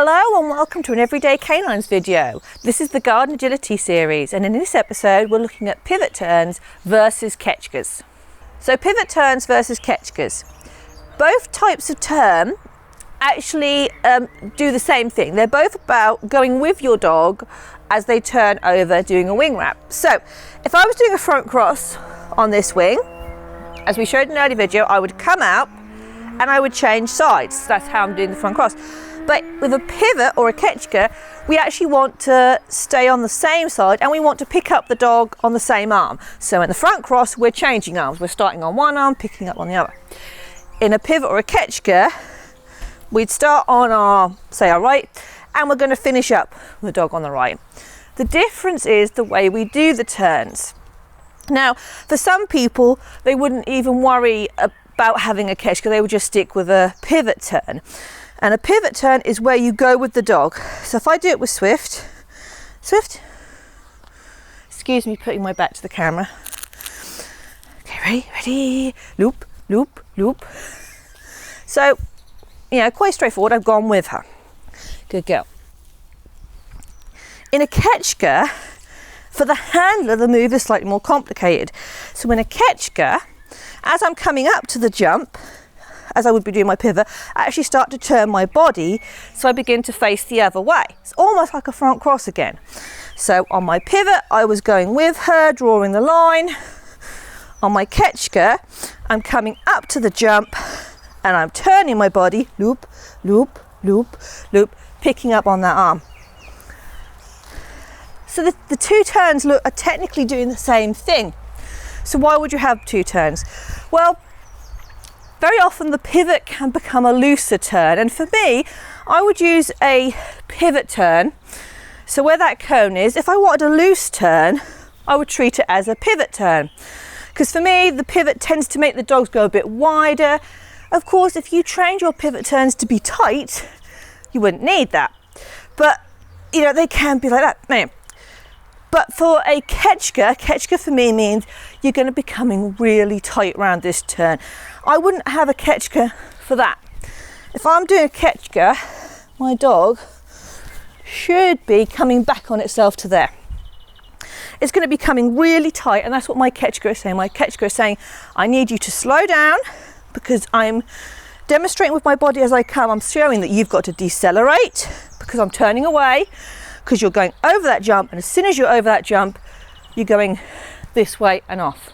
Hello and welcome to an Everyday Canines video. This is the Garden Agility series, and in this episode we're looking at pivot turns versus Ketschkers. So pivot turns versus Ketschkers. Both types of turn actually do the same thing. They're both about going with your dog as they turn over doing a wing wrap. So if I was doing a front cross on this wing, as we showed in an earlier video, I would come out and I would change sides. That's how I'm doing the front cross. But with a pivot or a Ketschker, we actually want to stay on the same side and we want to pick up the dog on the same arm. So in the front cross, we're changing arms. We're starting on one arm, picking up on the other. In a pivot or a Ketschker, we'd start on our right, and we're going to finish up with the dog on the right. The difference is the way we do the turns. Now, for some people, they wouldn't even worry about having a Ketschker. They would just stick with a pivot turn. And a pivot turn is where you go with the dog. So if I do it with Swift, excuse me putting my back to the camera. Okay, ready, loop, loop, loop. So, quite straightforward, I've gone with her. Good girl. In a Ketschker, for the handler, the move is slightly more complicated. So in a Ketschker, as I'm coming up to the jump, as I would be doing my pivot, I actually start to turn my body, so I begin to face the other way. It's almost like a front cross again. So on my pivot, I was going with her, drawing the line. On my Ketschker, I'm coming up to the jump and I'm turning my body, loop, loop, loop, loop, picking up on that arm. So the two turns are technically doing the same thing. So why would you have two turns? Well, very often the pivot can become a looser turn, and for me, I would use a pivot turn. So where that cone is, if I wanted a loose turn, I would treat it as a pivot turn. Because for me, the pivot tends to make the dogs go a bit wider. Of course, if you trained your pivot turns to be tight, you wouldn't need that. But, they can be like that. Man. But for a Ketschker for me means you're going to be coming really tight around this turn. I wouldn't have a Ketschker for that. If I'm doing a Ketschker, my dog should be coming back on itself to there. It's going to be coming really tight, and that's what my Ketschker is saying. My Ketschker is saying, I need you to slow down because I'm demonstrating with my body as I come. I'm showing that you've got to decelerate because I'm turning away, because you're going over that jump, and as soon as you're over that jump, you're going this way and off.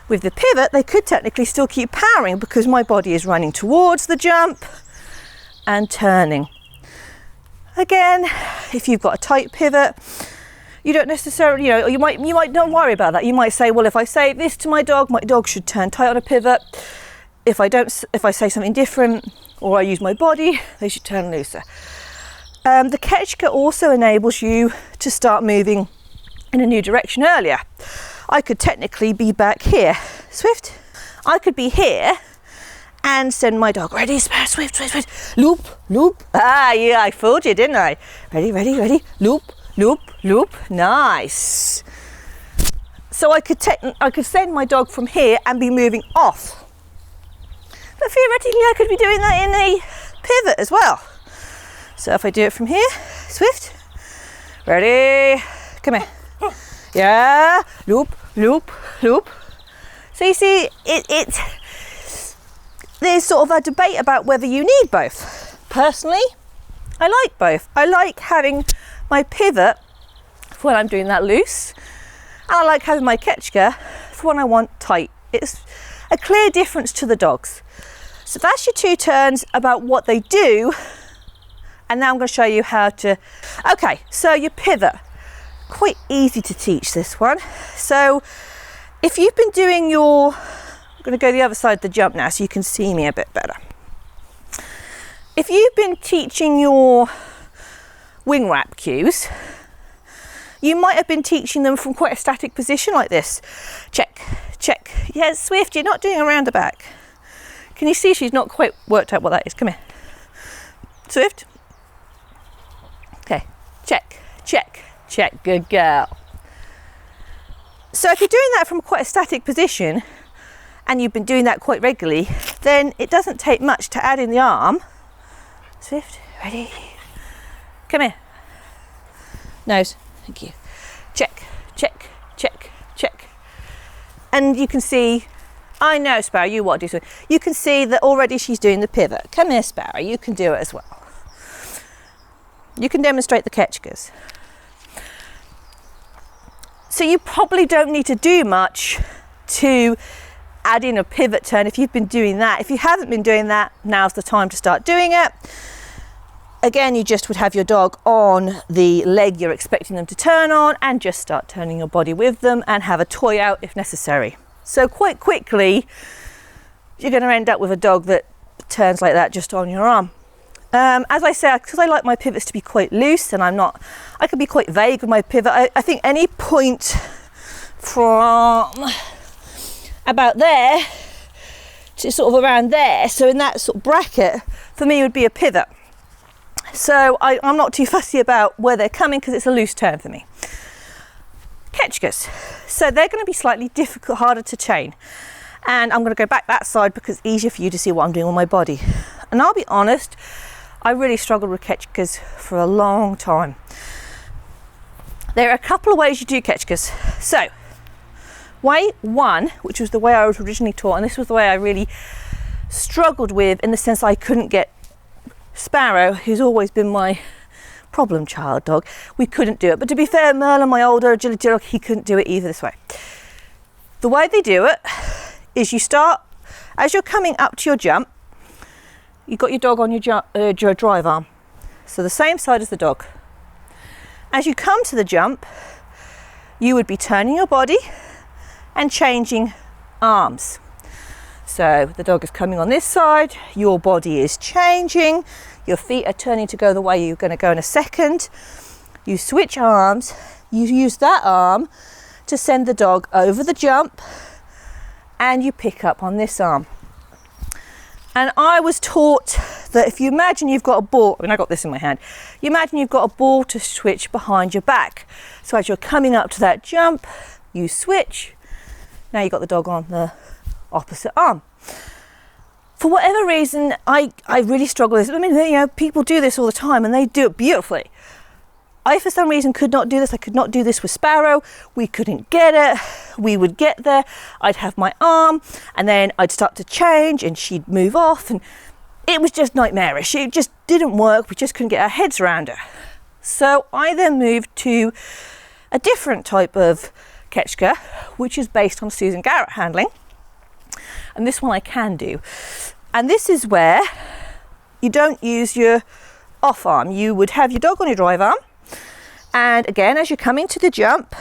With the pivot, they could technically still keep powering because my body is running towards the jump and turning. Again, if you've got a tight pivot, you don't necessarily, you might not worry about that. You might say, well, if I say this to my dog should turn tight on a pivot. If I say something different or I use my body, they should turn looser. The Ketschker also enables you to start moving in a new direction earlier. I could technically be back here. Swift. I could be here and send my dog. Ready, Swift, Swift, Swift. Loop, loop. Ah, yeah, I fooled you, didn't I? Ready, ready, ready. Loop, loop, loop. Nice. So I could send my dog from here and be moving off. But theoretically, I could be doing that in a pivot as well. So if I do it from here, Swift, ready, come here. Yeah, loop, loop, loop. So you see, there's sort of a debate about whether you need both. Personally, I like both. I like having my pivot for when I'm doing that loose, and I like having my Ketschker for when I want tight. It's a clear difference to the dogs. So that's your two turns about what they do. And now I'm going to show you how to, okay, so your pivot, quite easy to teach this one. So if you've been doing I'm going to go the other side of the jump now so you can see me a bit better. If you've been teaching your wing wrap cues, you might have been teaching them from quite a static position like this. Check, check. Yes, Swift, you're not doing a roundabout. Can you see she's not quite worked out what that is? Come here. Swift. Okay, check, check, check, good girl. So if you're doing that from quite a static position and you've been doing that quite regularly, then it doesn't take much to add in the arm. Swift, ready, Come here. Nose. Thank you. Check, check, check, check. And you can see, I know, Sparrow, you want to do something. You can see that already she's doing the pivot. Come here, Sparrow, you can do it as well. You can demonstrate the Ketschkers. So you probably don't need to do much to add in a pivot turn if you've been doing that. If you haven't been doing that, now's the time to start doing it. Again, you just would have your dog on the leg you're expecting them to turn on and just start turning your body with them and have a toy out if necessary. So quite quickly, you're going to end up with a dog that turns like that just on your arm. As I say, because I like my pivots to be quite loose and I can be quite vague with my pivot. I think any point from about there to sort of around there, so in that sort of bracket, for me would be a pivot. So I'm not too fussy about where they're coming because it's a loose turn for me. Ketschkers. So they're going to be slightly difficult, harder to chain. And I'm going to go back that side because it's easier for you to see what I'm doing with my body. And I'll be honest, I really struggled with Ketschkers for a long time. There are a couple of ways you do Ketschkers. So, way one, which was the way I was originally taught, and this was the way I really struggled with in the sense I couldn't get Sparrow, who's always been my problem child dog, we couldn't do it. But to be fair, Merlin, my older agility dog, he couldn't do it either this way. The way they do it is you start, as you're coming up to your jump, you've got your dog on your drive arm. So the same side as the dog. As you come to the jump, you would be turning your body and changing arms. So the dog is coming on this side, your body is changing, your feet are turning to go the way you're going to go in a second. You switch arms, you use that arm to send the dog over the jump, and you pick up on this arm. And I was taught that if you imagine you've got a ball, I got this in my hand, you imagine you've got a ball to switch behind your back. So as you're coming up to that jump, you switch. Now you've got the dog on the opposite arm. For whatever reason, I really struggle with this. I mean, people do this all the time and they do it beautifully. I, for some reason, could not do this. I could not do this with Sparrow. We couldn't get it. We would get there. I'd have my arm and then I'd start to change and she'd move off. And it was just nightmarish. It just didn't work. We just couldn't get our heads around it. So I then moved to a different type of Ketschker, which is based on Susan Garrett handling. And this one I can do. And this is where you don't use your off arm. You would have your dog on your drive arm. And again, as you're coming to the jump,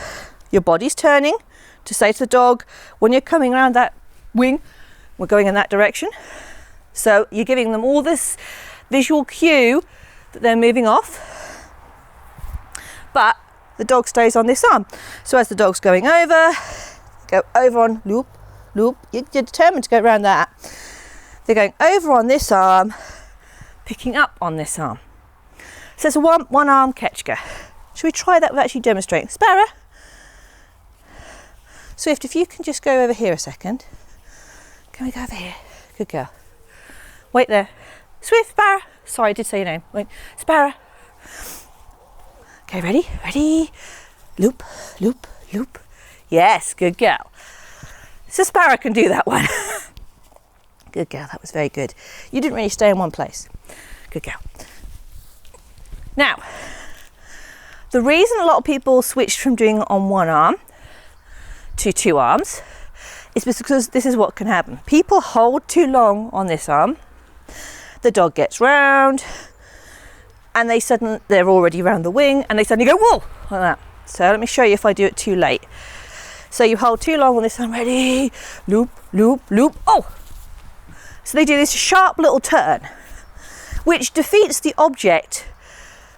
your body's turning to say to the dog, when you're coming around that wing, we're going in that direction. So you're giving them all this visual cue that they're moving off. But the dog stays on this arm. So as the dog's going over, go over on loop, loop. You're determined to go around that. They're going over on this arm, picking up on this arm. So it's a one arm Ketschker. Should we try that with actually demonstrating? Sparrow. Swift, if you can just go over here a second. Can we go over here? Good girl. Wait there. Swift, Sparrow. Sorry, I did say your name. Wait, Sparrow. Okay, ready? Ready? Loop, loop, loop. Yes, good girl. So Sparrow can do that one. Good girl, that was very good. You didn't really stay in one place. Good girl. Now, the reason a lot of people switched from doing it on one arm to two arms is because this is what can happen. People hold too long on this arm, the dog gets round, and they're already around the wing, and they suddenly go, whoa, like that. So let me show you if I do it too late. So you hold too long on this arm, ready, loop, loop, loop, oh! So they do this sharp little turn, which defeats the object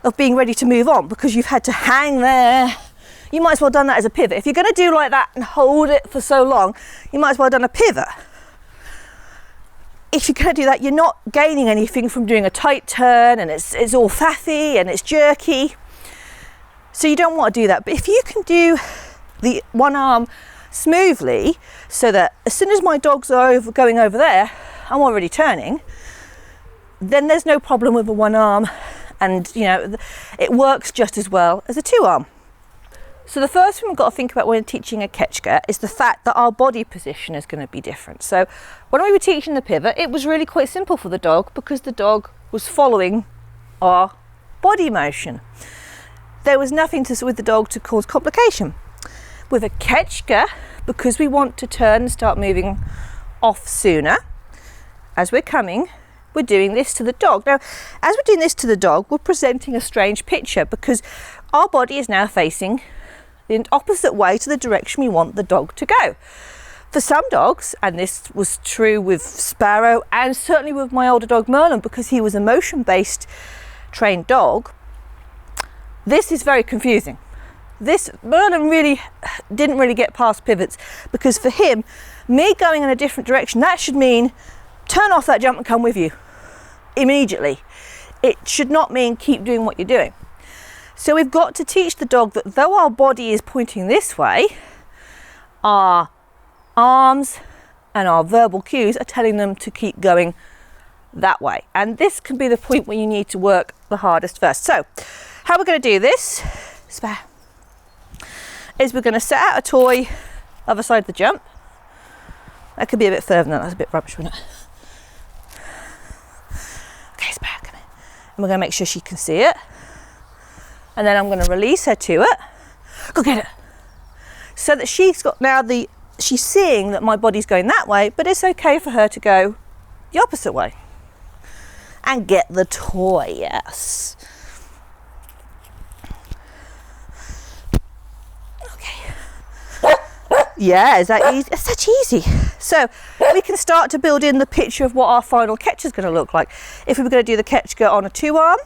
of being ready to move on because you've had to hang there. You might as well have done that as a pivot. If you're going to do like that and hold it for so long, you might as well have done a pivot. If you're going to do that, you're not gaining anything from doing a tight turn and it's all faffy and it's jerky. So you don't want to do that. But if you can do the one arm smoothly so that as soon as my dogs are going over there, I'm already turning, then there's no problem with the one arm And you know, it works just as well as a 2-arm. So the first thing we've got to think about when teaching a Ketschker is the fact that our body position is going to be different. So when we were teaching the pivot, it was really quite simple for the dog because the dog was following our body motion. There was nothing with the dog to cause complication. With a Ketschker, because we want to turn and start moving off sooner, as we're coming, we're doing this to the dog. Now, as we're doing this to the dog, we're presenting a strange picture because our body is now facing the opposite way to the direction we want the dog to go. For some dogs, and this was true with Sparrow and certainly with my older dog Merlin because he was a motion-based trained dog, this is very confusing. Merlin really didn't really get past pivots because for him, me going in a different direction, that should mean turn off that jump and come with you immediately. It should not mean keep doing what you're doing. So we've got to teach the dog that though our body is pointing this way, our arms and our verbal cues are telling them to keep going that way. And this can be the point where you need to work the hardest first. So how we're going to do this is we're going to set out a toy other side of the jump. That could be a bit further than that. That's a bit rubbish, wouldn't it? Okay, Spare, come in. And we're going to make sure she can see it. And then I'm going to release her to it. Go get it. So that she's got now she's seeing that my body's going that way, but it's okay for her to go the opposite way. And get the toy, yes. Okay. Yeah, is that easy? It's such easy. So we can start to build in the picture of what our final catch is going to look like. If we were going to do the Ketschker on a 2-arm,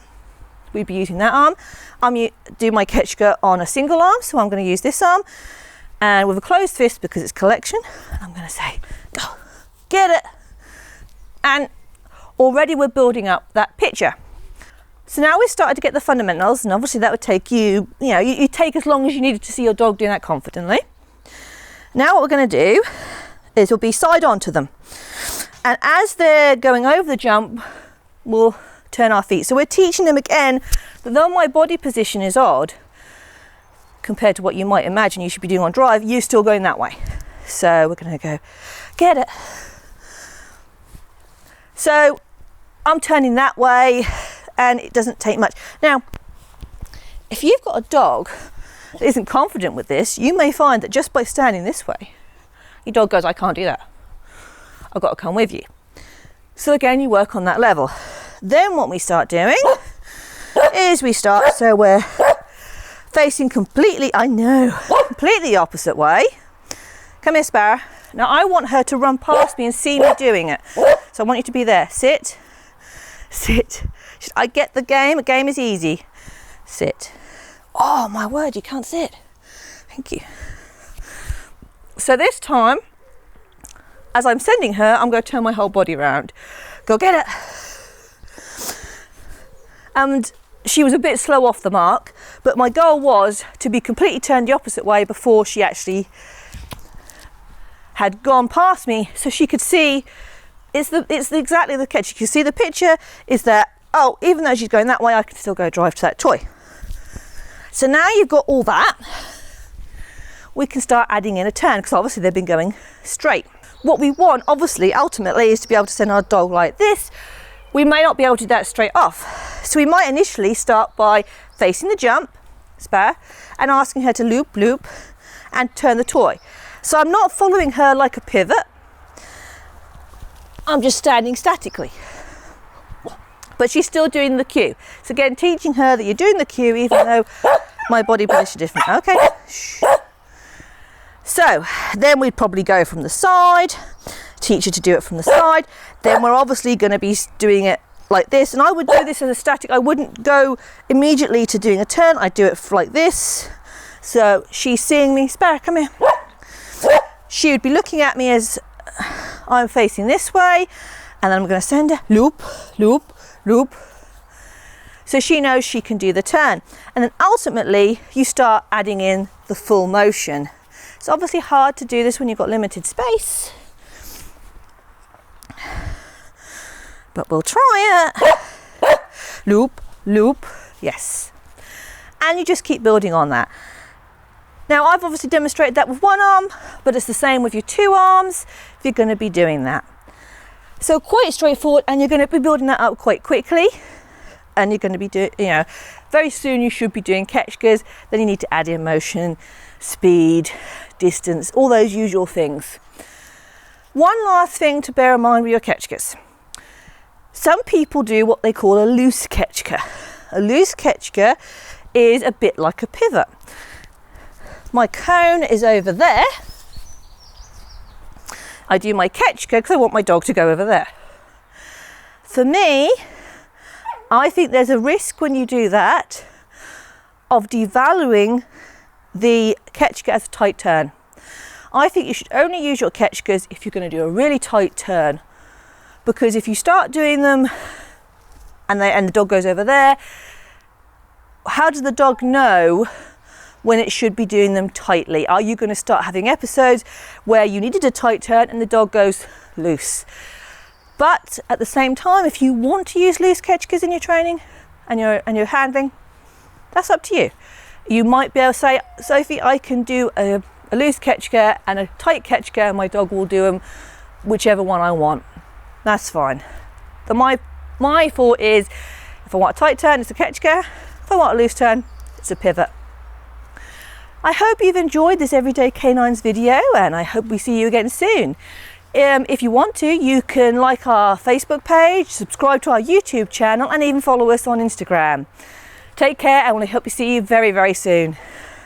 we'd be using that arm. I'm do my Ketschker on a single arm, so I'm going to use this arm. And with a closed fist, because it's collection, I'm going to say, go, get it. And already we're building up that picture. So now we've started to get the fundamentals, and obviously that would take you take as long as you needed to see your dog doing that confidently. Now what we're going to do is we'll be side on to them. And as they're going over the jump, we'll turn our feet. So we're teaching them again that though my body position is odd compared to what you might imagine you should be doing on drive, you're still going that way. So we're going to go, get it. So I'm turning that way and it doesn't take much. Now, if you've got a dog that isn't confident with this, you may find that just by standing this way, your dog goes, I can't do that. I've got to come with you. So again, you work on that level. Then what we start doing is so we're facing completely the opposite way. Come here, Sparrow. Now I want her to run past me and see me doing it. So I want you to be there. Sit, sit. I get the game. The game is easy. Sit. Oh my word, you can't sit. Thank you. So this time, as I'm sending her, I'm going to turn my whole body around. Go get it. And she was a bit slow off the mark, but my goal was to be completely turned the opposite way before she actually had gone past me, so she could see it's exactly the catch. You can see the picture is that, oh, even though she's going that way, I can still go drive to that toy. So now you've got all that, we can start adding in a turn, because obviously they've been going straight. What we want, obviously, ultimately, is to be able to send our dog like this. We may not be able to do that straight off. So we might initially start by facing the jump, Spare, and asking her to loop, loop, and turn the toy. So I'm not following her like a pivot. I'm just standing statically. But she's still doing the cue. So again, teaching her that you're doing the cue even though my body position is different. Okay. Shh. So then we'd probably go from the side, teach her to do it from the side. Then we're obviously going to be doing it like this. And I would do this as a static. I wouldn't go immediately to doing a turn. I'd do it like this. So she's seeing me. Spare, come here. She would be looking at me as I'm facing this way. And then I'm going to send her loop, loop, loop. So she knows she can do the turn. And then ultimately you start adding in the full motion. It's obviously hard to do this when you've got limited space, but we'll try it. Loop, loop, yes. And you just keep building on that. Now I've obviously demonstrated that with one arm, but it's the same with your two arms if you're going to be doing that. So quite straightforward, and you're going to be building that up quite quickly, and you're going to be doing, very soon you should be doing Ketschkers. Then you need to add in motion, speed, distance, all those usual things. One last thing to bear in mind with your Ketschkers. Some people do what they call a loose Ketschker. A loose Ketschker is a bit like a pivot. My cone is over there. I do my Ketschker because I want my dog to go over there. For me, I think there's a risk when you do that of devaluing the Ketschker as a tight turn. I think you should only use your Ketschkers if you're going to do a really tight turn, because if you start doing them and the dog goes over there, how does the dog know when it should be doing them tightly? Are you going to start having episodes where you needed a tight turn and the dog goes loose? But at the same time, if you want to use loose Ketschkers in your training and your handling, that's up to you. You might be able to say, Sophie, I can do a loose Ketschker and a tight Ketschker, and my dog will do them whichever one I want. That's fine. My thought is, if I want a tight turn, it's a Ketschker. If I want a loose turn, it's a pivot. I hope you've enjoyed this Everyday Canines video, and I hope we see you again soon. If you want to, you can like our Facebook page, subscribe to our YouTube channel, and even follow us on Instagram. Take care, and we hope to see you very, very soon.